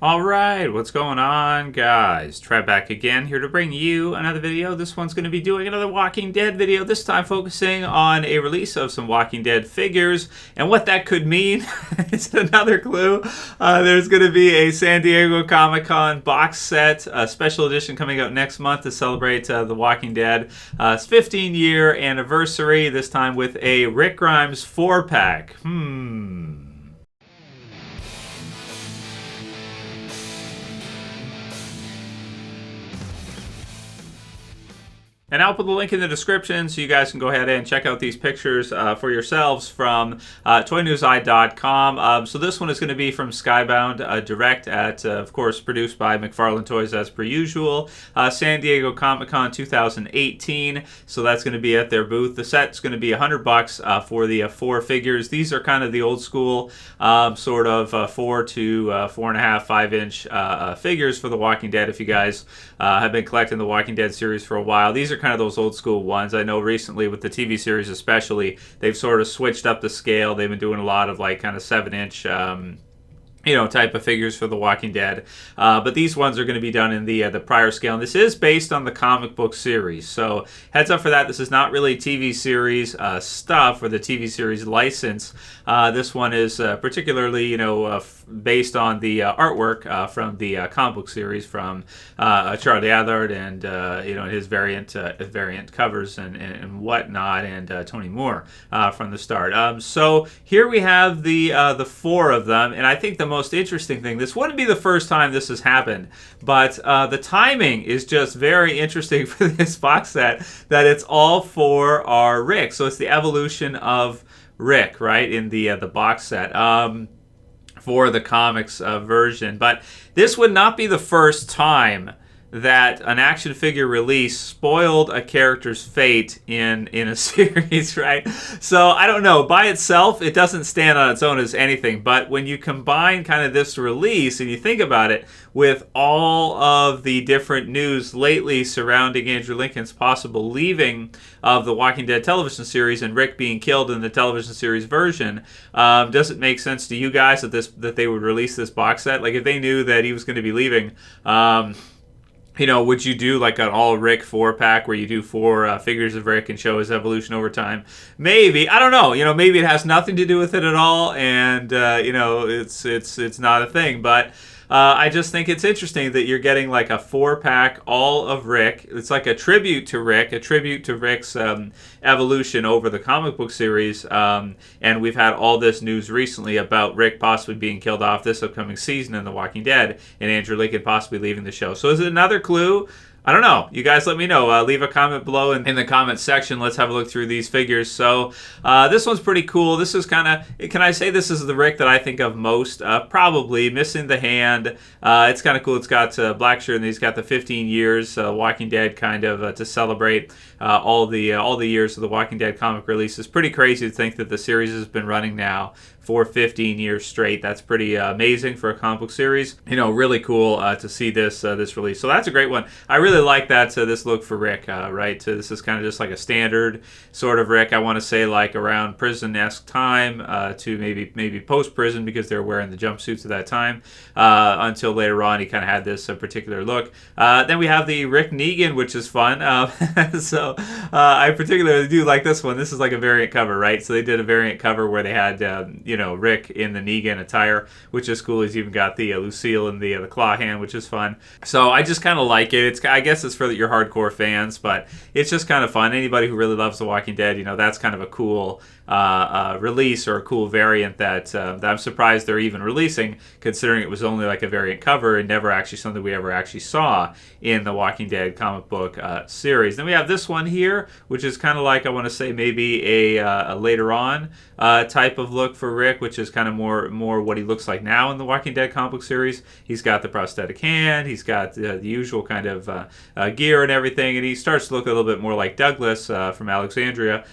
Alright, what's going on, guys? Trev back again, here to bring you another video. This one's going to be doing another Walking Dead video, this time focusing on a release of some Walking Dead figures, and what that could mean is another clue. There's going to be a San Diego Comic-Con box set, a special edition coming out next month to celebrate The Walking Dead. It's 15-year anniversary, this time with a Rick Grimes 4-pack. And I'll put the link in the description so you guys can go ahead and check out these pictures for yourselves from toynewseye.com. So this one is going to be from Skybound Direct of course, produced by McFarlane Toys as per usual. San Diego Comic-Con 2018. So that's going to be at their booth. The set's going to be $100 for the 4 figures. These are kind of the old school sort of 4 to 4.5, 5-inch figures for The Walking Dead. If you guys have been collecting the Walking Dead series for a while, these are kind of those old school ones. I know recently with the TV series especially, they've sort of switched up the scale. They've been doing a lot of like kind of 7-inch type of figures for The Walking Dead. But these ones are going to be done in the prior scale. And this is based on the comic book series. So heads up for that. This is not really TV series stuff or the TV series license. This one is particularly, based on the artwork from the comic book series from Charlie Adlard and, his variant covers and whatnot, and Tony Moore from the start. So here we have the 4 of them. And I think the most interesting thing, this wouldn't be the first time this has happened, but the timing is just very interesting for this box set, that it's all for our Rick. So it's the evolution of Rick, right, in the box set for the comics version. But this would not be the first time that an action figure release spoiled a character's fate in a series, right? So I don't know. By itself, it doesn't stand on its own as anything. But when you combine kind of this release and you think about it with all of the different news lately surrounding Andrew Lincoln's possible leaving of the Walking Dead television series and Rick being killed in the television series version, does it make sense to you guys that they would release this box set? Like if they knew that he was going to be leaving, would you do like an all Rick 4-pack where you do 4 figures of Rick and show his evolution over time? Maybe. I don't know. Maybe it has nothing to do with it at all, and it's not a thing. But I just think it's interesting that you're getting like a 4-pack all of Rick. It's like a tribute to Rick, a tribute to Rick's evolution over the comic book series. And we've had all this news recently about Rick possibly being killed off this upcoming season in The Walking Dead, and Andrew Lincoln possibly leaving the show. So is it another clue? I don't know. You guys let me know. Leave a comment below in the comment section. Let's have a look through these figures. So this one's pretty cool. This is kind of, can I say this is the Rick that I think of most? Probably. Missing the hand. It's kind of cool. It's got black shirt, and he's got the 15 years Walking Dead kind of to celebrate all the years of the Walking Dead comic releases. Pretty crazy to think that the series has been running now for 15 years straight. That's pretty amazing for a comic book series. Really cool to see this release. So that's a great one. I really like that this look for Rick, right? This is kind of just like a standard sort of Rick. I want to say like around prison-esque time to maybe post-prison, because they were wearing the jumpsuits at that time, until later on he kind of had this particular look. Then we have the Rick Negan, which is fun. So I particularly do like this one. This is like a variant cover, right? So they did a variant cover where they had Rick in the Negan attire, which is cool. He's even got the Lucille in the claw hand, which is fun. So I just kind of like it. I guess it's for your hardcore fans, but it's just kind of fun. Anybody who really loves The Walking Dead, that's kind of a cool release or a cool variant that I'm surprised they're even releasing, considering it was only like a variant cover and never actually something we ever actually saw in the Walking Dead comic book series. Then we have this one here, which is kind of like, I want to say maybe a later on type of look for Rick, which is kind of more what he looks like now in the Walking Dead comic book series. He's got the prosthetic hand, he's got the usual kind of gear and everything, and he starts to look a little bit more like Douglas from Alexandria.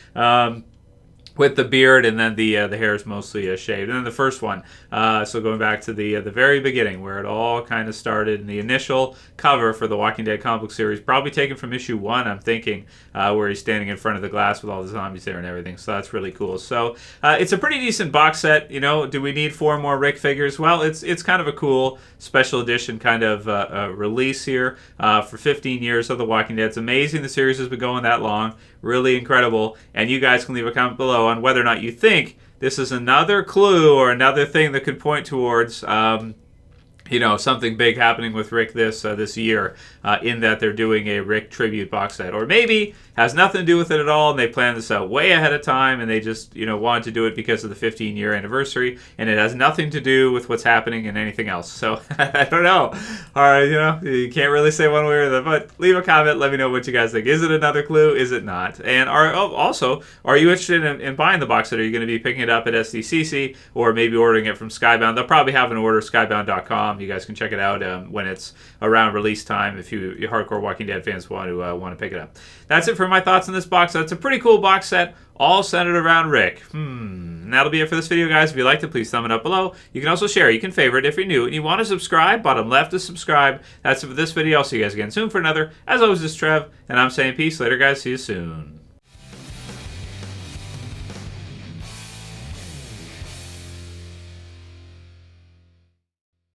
with the beard, and then the hair is mostly shaved. And then the first one, so going back to the very beginning, where it all kind of started, in the initial cover for the Walking Dead comic book series, probably taken from issue 1, I'm thinking, where he's standing in front of the glass with all the zombies there and everything. So that's really cool. So it's a pretty decent box set. You know, do we need 4 more Rick figures? Well, it's kind of a cool special edition kind of release here for 15 years of the Walking Dead. It's amazing the series has been going that long. Really incredible. And you guys can leave a comment below on whether or not you think this is another clue or another thing that could point towards you know, something big happening with Rick this year, in that they're doing a Rick tribute box set, or maybe has nothing to do with it at all, and they planned this out way ahead of time, and they just, you know, wanted to do it because of the 15-year anniversary, and it has nothing to do with what's happening and anything else. So I don't know. All right, you know, you can't really say one way or the other, but leave a comment. Let me know what you guys think. Is it another clue? Is it not? And also, are you interested in buying the box set? Are you going to be picking it up at SDCC or maybe ordering it from Skybound? They'll probably have an order, skybound.com. You guys can check it out when it's around release time if you hardcore Walking Dead fans want to pick it up. That's it for my thoughts on this box set. It's a pretty cool box set, all centered around Rick. And that'll be it for this video, guys. If you liked it, please thumb it up below. You can also share. You can favorite if you're new. And you want to subscribe, bottom left is subscribe. That's it for this video. I'll see you guys again soon for another. As always, this is Trev, and I'm saying peace. Later, guys. See you soon.